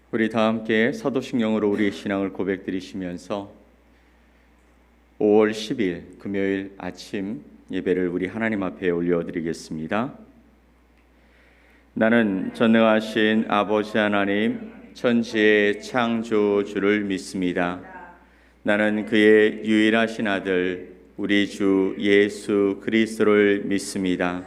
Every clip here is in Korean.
우리 다 함께 사도신경으로 우리의 신앙을 고백드리시면서 5월 10일 금요일 아침 예배를 우리 하나님 앞에 올려드리겠습니다. 나는 전능하신 아버지 하나님 천지의 창조주를 믿습니다. 나는 그의 유일하신 아들 우리 주 예수 그리스도를 믿습니다.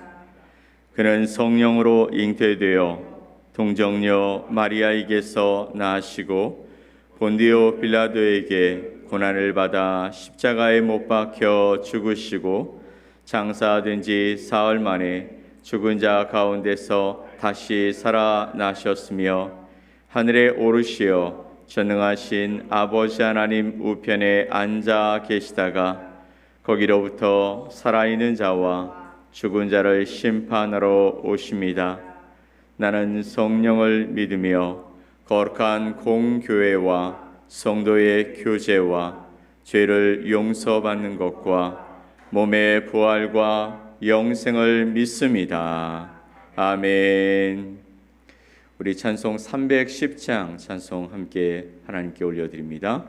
그는 성령으로 잉태되어 동정녀 마리아에게서 나시고 본디오 빌라도에게 고난을 받아 십자가에 못 박혀 죽으시고 장사된 지 사흘 만에 죽은 자 가운데서 다시 살아나셨으며 하늘에 오르시어 전능하신 아버지 하나님 우편에 앉아 계시다가 거기로부터 살아있는 자와 죽은 자를 심판하러 오십니다. 나는 성령을 믿으며 거룩한 공교회와 성도의 교제와 죄를 용서받는 것과 몸의 부활과 영생을 믿습니다. 아멘. 우리 찬송 310장 찬송 함께 하나님께 올려드립니다.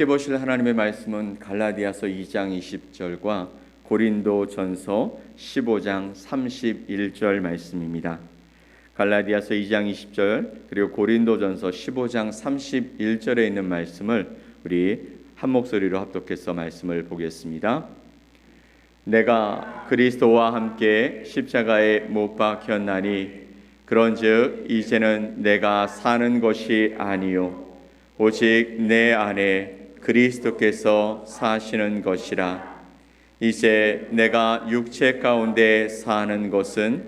함께 보실 하나님의 말씀은 갈라디아서 2장 20절과 고린도전서 15장 31절 말씀입니다. 갈라디아서 2장 20절 그리고 고린도전서 15장 31절에 있는 말씀을 우리 한 목소리로 합독해서 말씀을 보겠습니다. 내가 그리스도와 함께 십자가에 못 박혔나니 그런즉 이제는 내가 사는 것이 아니요 오직 내 안에 그리스도께서 사시는 것이라. 이제 내가 육체 가운데 사는 것은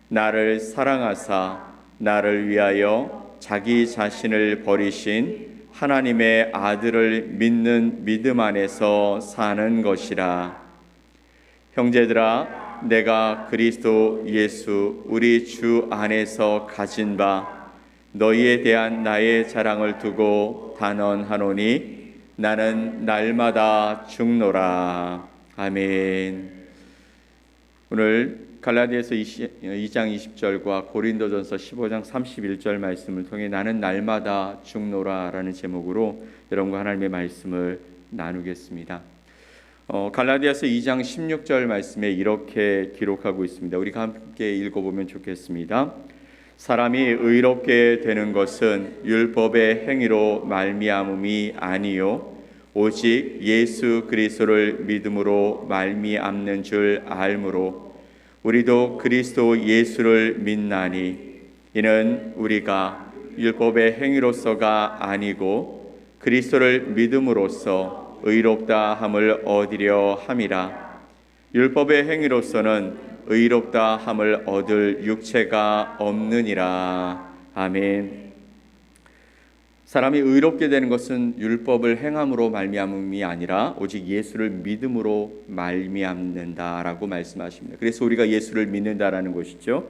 나를 사랑하사 나를 위하여 자기 자신을 버리신 하나님의 아들을 믿는 믿음 안에서 사는 것이라. 형제들아, 내가 그리스도 예수 우리 주 안에서 가진 바 너희에 대한 나의 자랑을 두고 단언하노니 나는 날마다 죽노라. 아멘. 오늘 갈라디아서 2장 20절과 고린도전서 15장 31절 말씀을 통해 나는 날마다 죽노라 라는 제목으로 여러분과 하나님의 말씀을 나누겠습니다. 갈라디아서 2장 16절 말씀에 이렇게 기록하고 있습니다. 우리가 함께 읽어보면 좋겠습니다. 사람이 의롭게 되는 것은 율법의 행위로 말미암음이 아니요 오직 예수 그리스도를 믿음으로 말미암는 줄 알므로 우리도 그리스도 예수를 믿나니 이는 우리가 율법의 행위로서가 아니고 그리스도를 믿음으로써 의롭다 함을 얻으려 함이라. 율법의 행위로서는 의롭다 함을 얻을 육체가 없느니라. 아멘. 사람이 의롭게 되는 것은 율법을 행함으로 말미암음이 아니라 오직 예수를 믿음으로 말미암는다라고 말씀하십니다. 그래서 우리가 예수를 믿는다라는 것이죠.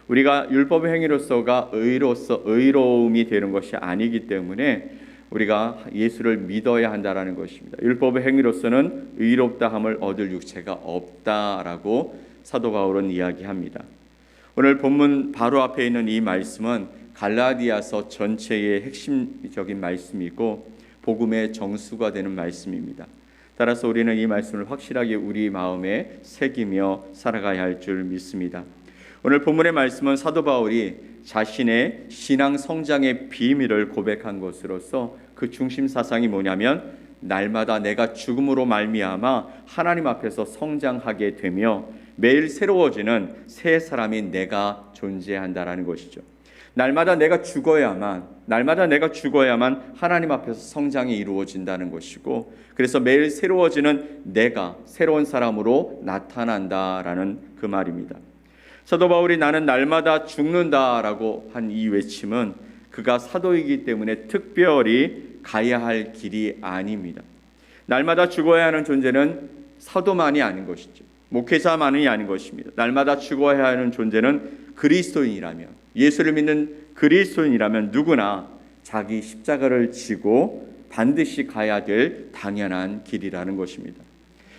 우리가 율법의 행위로서가 의로움이 되는 것이 아니기 때문에 우리가 예수를 믿어야 한다라는 것입니다. 율법의 행위로서는 의롭다 함을 얻을 육체가 없다라고 사도 바울은 이야기합니다. 오늘 본문 바로 앞에 있는 이 말씀은 갈라디아서 전체의 핵심적인 말씀이고 복음의 정수가 되는 말씀입니다. 따라서 우리는 이 말씀을 확실하게 우리 마음에 새기며 살아가야 할 줄 믿습니다. 오늘 본문의 말씀은 사도 바울이 자신의 신앙 성장의 비밀을 고백한 것으로서 그 중심 사상이 뭐냐면 날마다 내가 죽음으로 말미암아 하나님 앞에서 성장하게 되며 매일 새로워지는 새 사람인 내가 존재한다라는 것이죠. 날마다 내가 죽어야만 하나님 앞에서 성장이 이루어진다는 것이고, 그래서 매일 새로워지는 내가 새로운 사람으로 나타난다라는 그 말입니다. 사도 바울이 나는 날마다 죽는다라고 한 이 외침은 그가 사도이기 때문에 특별히 가야 할 길이 아닙니다. 날마다 죽어야 하는 존재는 사도만이 아닌 것이죠. 목회자만이 아닌 것입니다. 날마다 죽어야 하는 존재는 그리스도인이라면, 예수를 믿는 그리스도인이라면 누구나 자기 십자가를 지고 반드시 가야 될 당연한 길이라는 것입니다.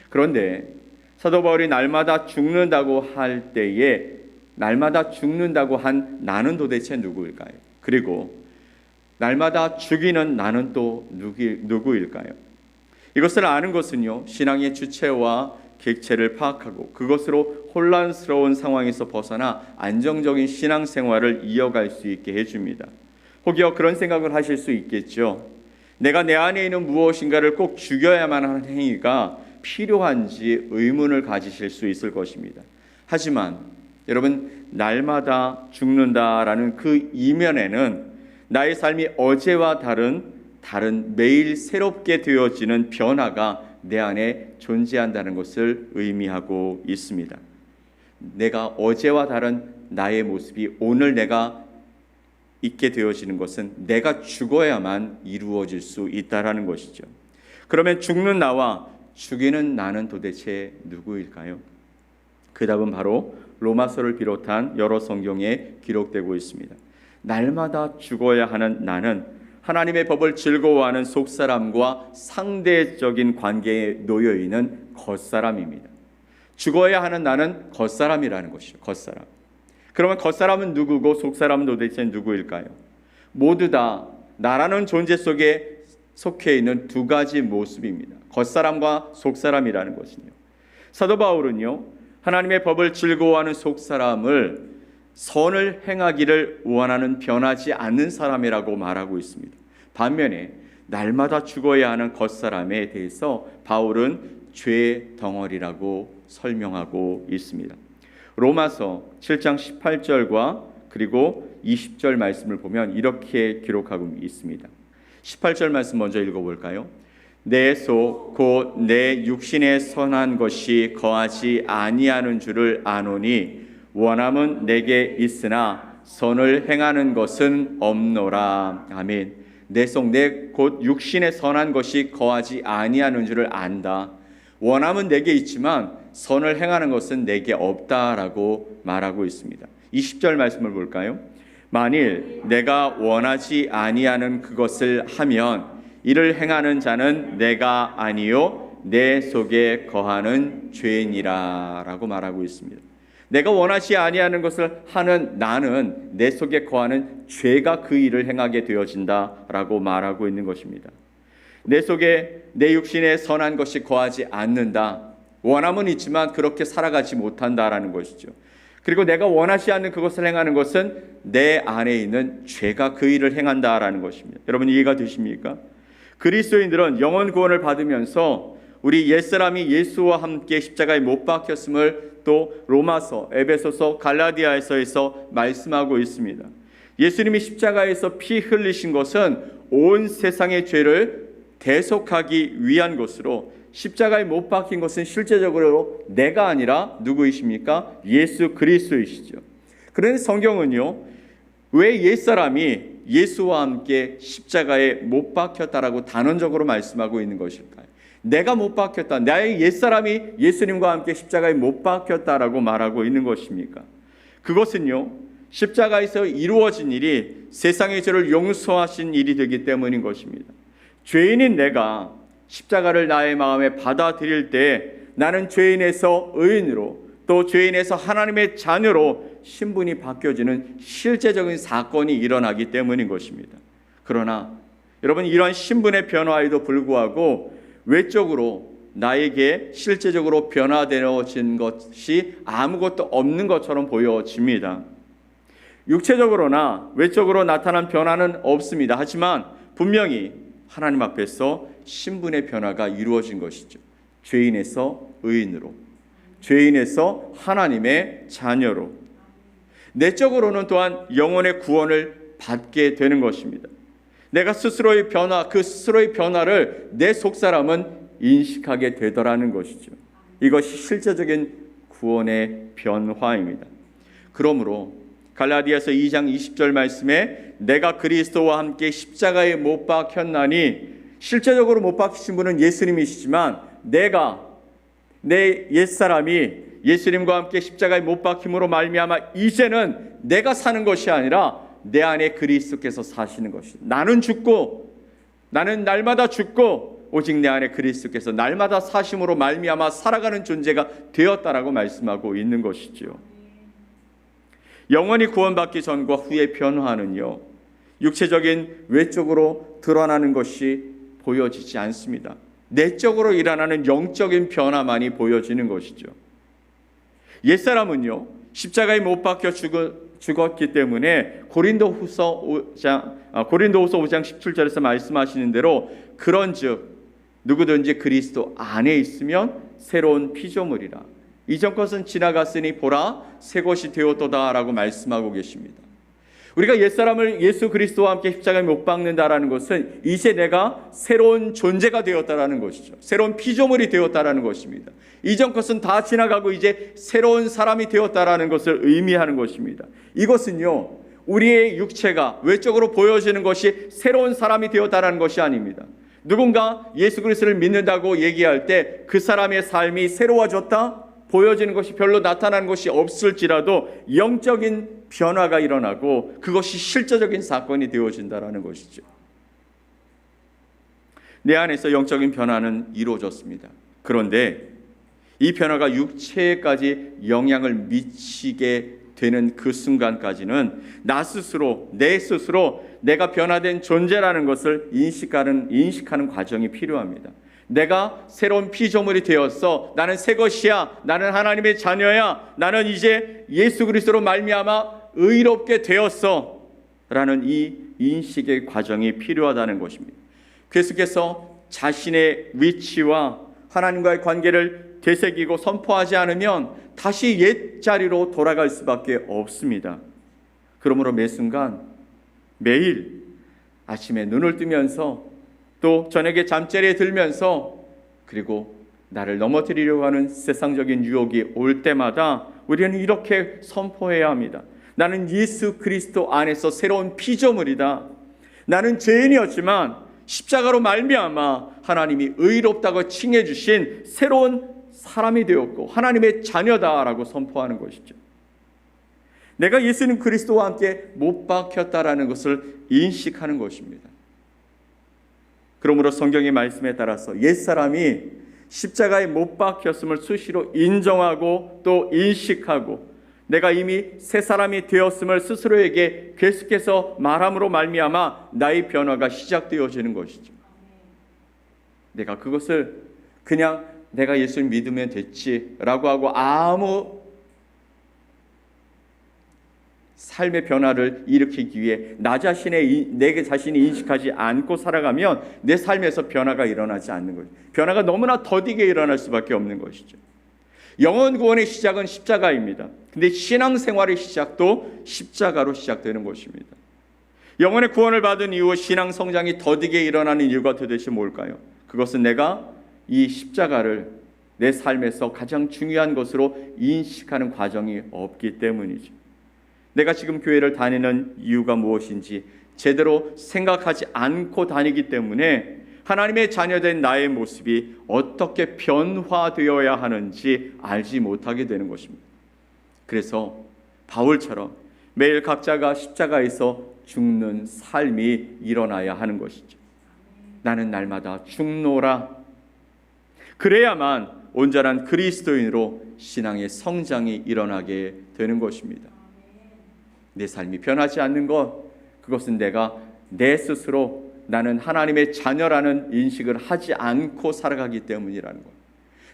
그런데 사도 바울이 날마다 죽는다고 할 때에 날마다 죽는다고 한 나는 도대체 누구일까요? 그리고 날마다 죽이는 나는 또 누구일까요? 이것을 아는 것은요, 신앙의 주체와 객체를 파악하고 그것으로 혼란스러운 상황에서 벗어나 안정적인 신앙생활을 이어갈 수 있게 해줍니다. 혹여 그런 생각을 하실 수 있겠죠. 내가 내 안에 있는 무엇인가를 꼭 죽여야만 하는 행위가 필요한지 의문을 가지실 수 있을 것입니다. 하지만 여러분, 날마다 죽는다라는 그 이면에는 나의 삶이 어제와 다른 매일 새롭게 되어지는 변화가 내 안에 존재한다는 것을 의미하고 있습니다. 내가 어제와 다른 나의 모습이 오늘 내가 있게 되어지는 것은 내가 죽어야만 이루어질 수 있다라는 것이죠. 그러면 죽는 나와 죽이는 나는 도대체 누구일까요? 그 답은 바로 로마서를 비롯한 여러 성경에 기록되고 있습니다. 날마다 죽어야 하는 나는 하나님의 법을 즐거워하는 속사람과 상대적인 관계에 놓여 있는 겉사람입니다. 죽어야 하는 나는 겉사람이라는 것이죠. 겉사람. 그러면 겉사람은 누구고 속사람은 도대체 누구일까요? 모두 다 나라는 존재 속에 속해 있는 두 가지 모습입니다. 겉사람과 속사람이라는 것은요. 사도 바울은요, 하나님의 법을 즐거워하는 속사람을 선을 행하기를 원하는 변하지 않는 사람이라고 말하고 있습니다. 반면에 날마다 죽어야 하는 겉사람에 대해서 바울은 죄 덩어리라고 설명하고 있습니다. 로마서 7장 18절과 그리고 20절 말씀을 보면 이렇게 기록하고 있습니다. 18절 말씀 먼저 읽어볼까요? 내 속 곧 내 육신에 선한 것이 거하지 아니하는 줄을 아노니 원함은 내게 있으나 선을 행하는 것은 없노라. 아멘. 내 속 내 곧 육신에 선한 것이 거하지 아니하는 줄을 안다. 원함은 내게 있지만 선을 행하는 것은 내게 없다라고 말하고 있습니다. 20절 말씀을 볼까요? 만일 내가 원하지 아니하는 그것을 하면 이를 행하는 자는 내가 아니요 내 속에 거하는 죄인이라 라고 말하고 있습니다. 내가 원하지 아니하는 것을 하는 나는 내 속에 거하는 죄가 그 일을 행하게 되어진다라고 말하고 있는 것입니다. 내 속에 내 육신에 선한 것이 거하지 않는다. 원함은 있지만 그렇게 살아가지 못한다라는 것이죠. 그리고 내가 원하지 않는 그것을 행하는 것은 내 안에 있는 죄가 그 일을 행한다라는 것입니다. 여러분 이해가 되십니까? 그리스도인들은 영원 구원을 받으면서 우리 옛사람이 예수와 함께 십자가에 못 박혔음을 또 로마서, 에베소서, 갈라디아서에서 말씀하고 있습니다. 예수님이 십자가에서 피 흘리신 것은 온 세상의 죄를 대속하기 위한 것으로 십자가에 못 박힌 것은 실제적으로 내가 아니라 누구이십니까? 예수 그리스도이시죠. 그런데 성경은요, 왜 옛사람이 예수와 함께 십자가에 못 박혔다라고 단언적으로 말씀하고 있는 것일까요? 내가 못 박혔다, 나의 옛사람이 예수님과 함께 십자가에 못 박혔다라고 말하고 있는 것입니까? 그것은요, 십자가에서 이루어진 일이 세상의 죄를 용서하신 일이 되기 때문인 것입니다. 죄인인 내가 십자가를 나의 마음에 받아들일 때 나는 죄인에서 의인으로 또 죄인에서 하나님의 자녀로 신분이 바뀌어지는 실제적인 사건이 일어나기 때문인 것입니다. 그러나 여러분, 이러한 신분의 변화에도 불구하고 외적으로 나에게 실제적으로 변화되어진 것이 아무것도 없는 것처럼 보여집니다. 육체적으로나 외적으로 나타난 변화는 없습니다. 하지만 분명히 하나님 앞에서 신분의 변화가 이루어진 것이죠. 죄인에서 의인으로, 죄인에서 하나님의 자녀로, 내적으로는 또한 영혼의 구원을 받게 되는 것입니다. 내가 스스로의 변화, 그 스스로의 변화를 내 속사람은 인식하게 되더라는 것이죠. 이것이 실제적인 구원의 변화입니다. 그러므로 갈라디아서 2장 20절 말씀에 내가 그리스도와 함께 십자가에 못 박혔나니, 실제적으로 못 박히신 분은 예수님이시지만 내 옛사람이 예수님과 함께 십자가에 못 박힘으로 말미암아 이제는 내가 사는 것이 아니라 내 안에 그리스도께서 사시는 것이다. 나는 날마다 죽고 오직 내 안에 그리스도께서 날마다 사심으로 말미암아 살아가는 존재가 되었다라고 말씀하고 있는 것이죠. 영원히 구원받기 전과 후의 변화는요, 육체적인 외적으로 드러나는 것이 보여지지 않습니다. 내적으로 일어나는 영적인 변화만이 보여지는 것이죠. 옛사람은요, 십자가에 못 박혀 죽었기 때문에 고린도후서 5장 17절에서 말씀하시는 대로 그런즉 누구든지 그리스도 안에 있으면 새로운 피조물이라, 이전 것은 지나갔으니 보라 새 것이 되었도다라고 말씀하고 계십니다. 우리가 옛사람을 예수 그리스도와 함께 십자가에 못 박는다라는 것은 이제 내가 새로운 존재가 되었다라는 것이죠. 새로운 피조물이 되었다라는 것입니다. 이전 것은 다 지나가고 이제 새로운 사람이 되었다라는 것을 의미하는 것입니다. 이것은요, 우리의 육체가 외적으로 보여지는 것이 새로운 사람이 되었다라는 것이 아닙니다. 누군가 예수 그리스도를 믿는다고 얘기할 때 그 사람의 삶이 새로워졌다? 보여지는 것이 별로 나타나는 것이 없을지라도 영적인 변화가 일어나고 그것이 실제적인 사건이 되어진다는 것이죠. 내 안에서 영적인 변화는 이루어졌습니다. 그런데 이 변화가 육체에까지 영향을 미치게 되는 그 순간까지는 나 스스로, 내 스스로 내가 변화된 존재라는 것을 인식하는 과정이 필요합니다. 내가 새로운 피조물이 되었어. 나는 새 것이야. 나는 하나님의 자녀야. 나는 이제 예수 그리스도로 말미암아 의롭게 되었어. 라는 이 인식의 과정이 필요하다는 것입니다. 계속해서 자신의 위치와 하나님과의 관계를 되새기고 선포하지 않으면 다시 옛 자리로 돌아갈 수밖에 없습니다. 그러므로 매 순간, 매일 아침에 눈을 뜨면서 또 저녁에 잠자리에 들면서 그리고 나를 넘어뜨리려고 하는 세상적인 유혹이 올 때마다 우리는 이렇게 선포해야 합니다. 나는 예수 그리스도 안에서 새로운 피조물이다. 나는 죄인이었지만 십자가로 말미암아 하나님이 의롭다고 칭해 주신 새로운 사람이 되었고 하나님의 자녀다라고 선포하는 것이죠. 내가 예수님 그리스도와 함께 못 박혔다라는 것을 인식하는 것입니다. 그러므로 성경의 말씀에 따라서 옛사람이 십자가에 못 박혔음을 수시로 인정하고 또 인식하고 내가 이미 새 사람이 되었음을 스스로에게 계속해서 말함으로 말미암아 나의 변화가 시작되어지는 것이죠. 내가 그것을 그냥 내가 예수를 믿으면 됐지라고 하고 아무 삶의 변화를 일으키기 위해 내 자신이 인식하지 않고 살아가면 내 삶에서 변화가 일어나지 않는 거죠. 변화가 너무나 더디게 일어날 수밖에 없는 것이죠. 영혼 구원의 시작은 십자가입니다. 근데 신앙생활의 시작도 십자가로 시작되는 것입니다. 영혼의 구원을 받은 이후 신앙 성장이 더디게 일어나는 이유가 도대체 뭘까요? 그것은 내가 이 십자가를 내 삶에서 가장 중요한 것으로 인식하는 과정이 없기 때문이죠. 내가 지금 교회를 다니는 이유가 무엇인지 제대로 생각하지 않고 다니기 때문에 하나님의 자녀된 나의 모습이 어떻게 변화되어야 하는지 알지 못하게 되는 것입니다. 그래서 바울처럼 매일 각자가 십자가에서 죽는 삶이 일어나야 하는 것이죠. 나는 날마다 죽노라. 그래야만 온전한 그리스도인으로 신앙의 성장이 일어나게 되는 것입니다. 내 삶이 변하지 않는 것, 그것은 내가 내 스스로 나는 하나님의 자녀라는 인식을 하지 않고 살아가기 때문이라는 것.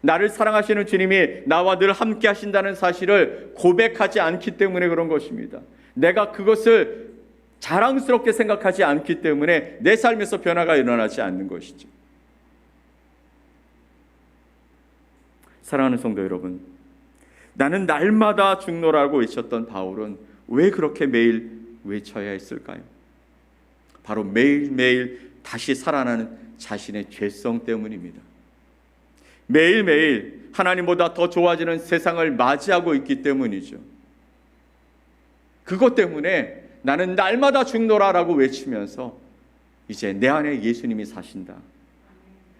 나를 사랑하시는 주님이 나와 늘 함께 하신다는 사실을 고백하지 않기 때문에 그런 것입니다. 내가 그것을 자랑스럽게 생각하지 않기 때문에 내 삶에서 변화가 일어나지 않는 것이죠. 사랑하는 성도 여러분, 나는 날마다 죽노라고 외쳤던 바울은 왜 그렇게 매일 외쳐야 했을까요? 바로 매일매일 다시 살아나는 자신의 죄성 때문입니다. 매일매일 하나님보다 더 좋아지는 세상을 맞이하고 있기 때문이죠. 그것 때문에 나는 날마다 죽노라라고 외치면서 이제 내 안에 예수님이 사신다.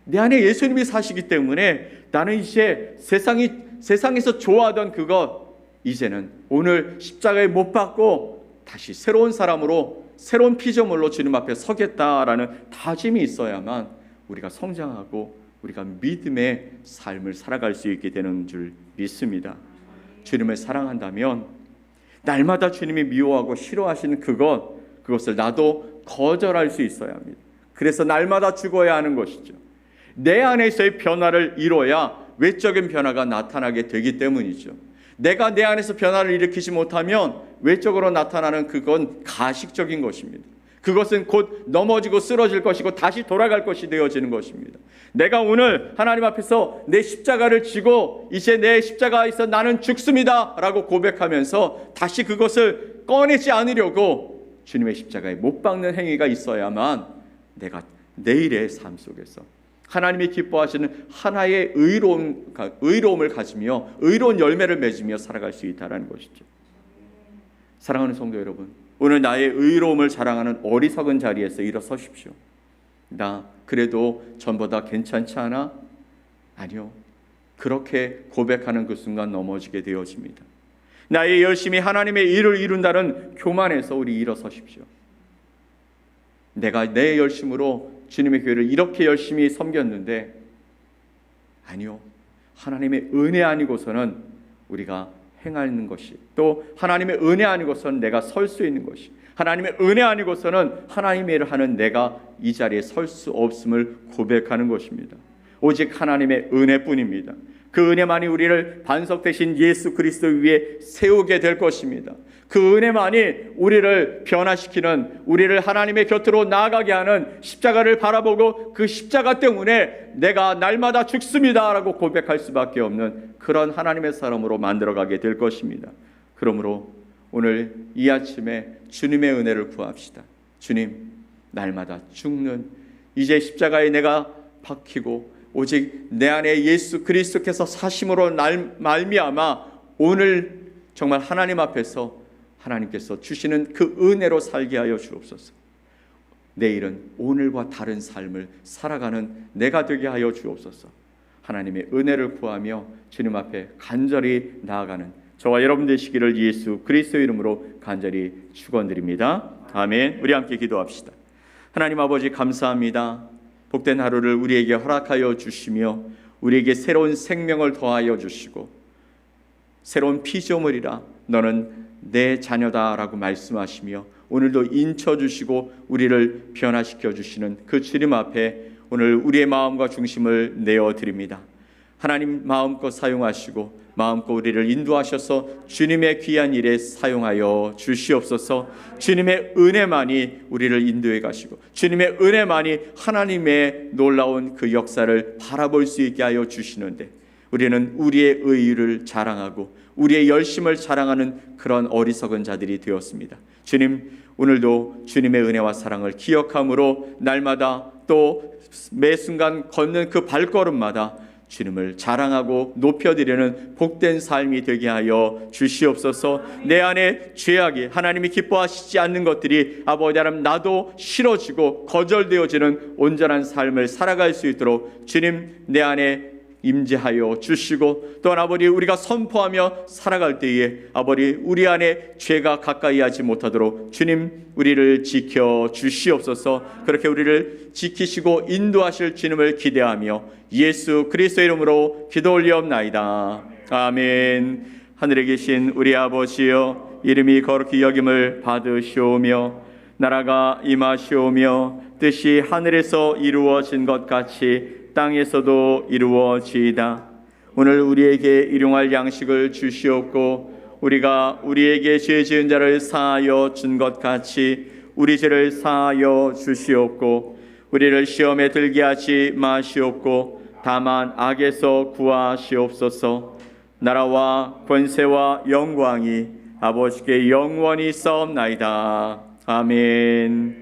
내 안에 예수님이 사시기 때문에 나는 이제 세상에서 좋아하던 그것 이제는 오늘 십자가에 못 박고 다시 새로운 사람으로 새로운 피조물로 주님 앞에 서겠다라는 다짐이 있어야만 우리가 성장하고 우리가 믿음의 삶을 살아갈 수 있게 되는 줄 믿습니다. 주님을 사랑한다면 날마다 주님이 미워하고 싫어하시는 그것을 나도 거절할 수 있어야 합니다. 그래서 날마다 죽어야 하는 것이죠. 내 안에서의 변화를 이뤄야 외적인 변화가 나타나게 되기 때문이죠. 내가 내 안에서 변화를 일으키지 못하면 외적으로 나타나는 그건 가식적인 것입니다. 그것은 곧 넘어지고 쓰러질 것이고 다시 돌아갈 것이 되어지는 것입니다. 내가 오늘 하나님 앞에서 내 십자가를 지고 이제 내 십자가에서 나는 죽습니다 라고 고백하면서 다시 그것을 꺼내지 않으려고 주님의 십자가에 못 박는 행위가 있어야만 내가 내일의 삶 속에서 하나님이 기뻐하시는 하나의 의로움을 가지며 의로운 열매를 맺으며 살아갈 수 있다는 것이죠. 사랑하는 성도 여러분, 오늘 나의 의로움을 자랑하는 어리석은 자리에서 일어서십시오. 나 그래도 전보다 괜찮지 않아? 아니요. 그렇게 고백하는 그 순간 넘어지게 되어집니다. 나의 열심히 하나님의 일을 이룬다는 교만에서 우리 일어서십시오. 내가 내 열심으로 주님의 교회를 이렇게 열심히 섬겼는데 아니요. 하나님의 은혜 아니고서는 우리가 행하는 것이, 또 하나님의 은혜 아니고서는 내가 설 수 있는 것이, 하나님의 은혜 아니고서는 하나님의 일을 하는 내가 이 자리에 설 수 없음을 고백하는 것입니다. 오직 하나님의 은혜뿐입니다. 그 은혜만이 우리를 반석 대신 예수 그리스도 위에 세우게 될 것입니다. 그 은혜만이 우리를 변화시키는, 우리를 하나님의 곁으로 나아가게 하는, 십자가를 바라보고 그 십자가 때문에 내가 날마다 죽습니다 라고 고백할 수밖에 없는 그런 하나님의 사람으로 만들어가게 될 것입니다. 그러므로 오늘 이 아침에 주님의 은혜를 구합시다. 주님, 날마다 죽는, 이제 십자가에 내가 박히고 오직 내 안에 예수 그리스도께서 사심으로 말미암아 오늘 정말 하나님 앞에서 하나님께서 주시는 그 은혜로 살게 하여 주옵소서. 내일은 오늘과 다른 삶을 살아가는 내가 되게 하여 주옵소서. 하나님의 은혜를 구하며 주님 앞에 간절히 나아가는 저와 여러분 되시기를 예수 그리스도 이름으로 간절히 축원드립니다. 아멘. 우리 함께 기도합시다. 하나님 아버지, 감사합니다. 복된 하루를 우리에게 허락하여 주시며 우리에게 새로운 생명을 더하여 주시고 새로운 피조물이라 너는 내 자녀다라고 말씀하시며 오늘도 인쳐주시고 우리를 변화시켜 주시는 그 주님 앞에 오늘 우리의 마음과 중심을 내어드립니다. 하나님 마음껏 사용하시고 마음껏 우리를 인도하셔서 주님의 귀한 일에 사용하여 주시옵소서. 주님의 은혜만이 우리를 인도해 가시고 주님의 은혜만이 하나님의 놀라운 그 역사를 바라볼 수 있게 하여 주시는데 우리는 우리의 의의를 자랑하고 우리의 열심을 자랑하는 그런 어리석은 자들이 되었습니다. 주님, 오늘도 주님의 은혜와 사랑을 기억함으로 날마다 또 매 순간 걷는 그 발걸음마다 주님을 자랑하고 높여드리는 복된 삶이 되게 하여 주시옵소서. 내 안에 죄악이 하나님이 기뻐하시지 않는 것들이 아버지 하나님 나도 싫어지고 거절되어지는 온전한 삶을 살아갈 수 있도록 주님 내 안에 임재하여 주시고 또한 아버지 우리가 선포하며 살아갈 때에 아버지 우리 안에 죄가 가까이 하지 못하도록 주님 우리를 지켜 주시옵소서. 그렇게 우리를 지키시고 인도하실 주님을 기대하며 예수 그리스도 이름으로 기도 올리옵나이다. 아멘. 하늘에 계신 우리 아버지여, 이름이 거룩히 여김을 받으시오며 나라가 임하시오며 뜻이 하늘에서 이루어진 것 같이 땅에서도 이루어지이다. 오늘 우리에게 일용할 양식을 주시옵고 우리가 우리에게 죄 지은 자를 사하여 준 것 같이 우리 죄를 사하여 주시옵고 우리를 시험에 들게 하지 마시옵고 다만 악에서 구하시옵소서. 나라와 권세와 영광이 아버지께 영원히 싸움나이다. 아멘.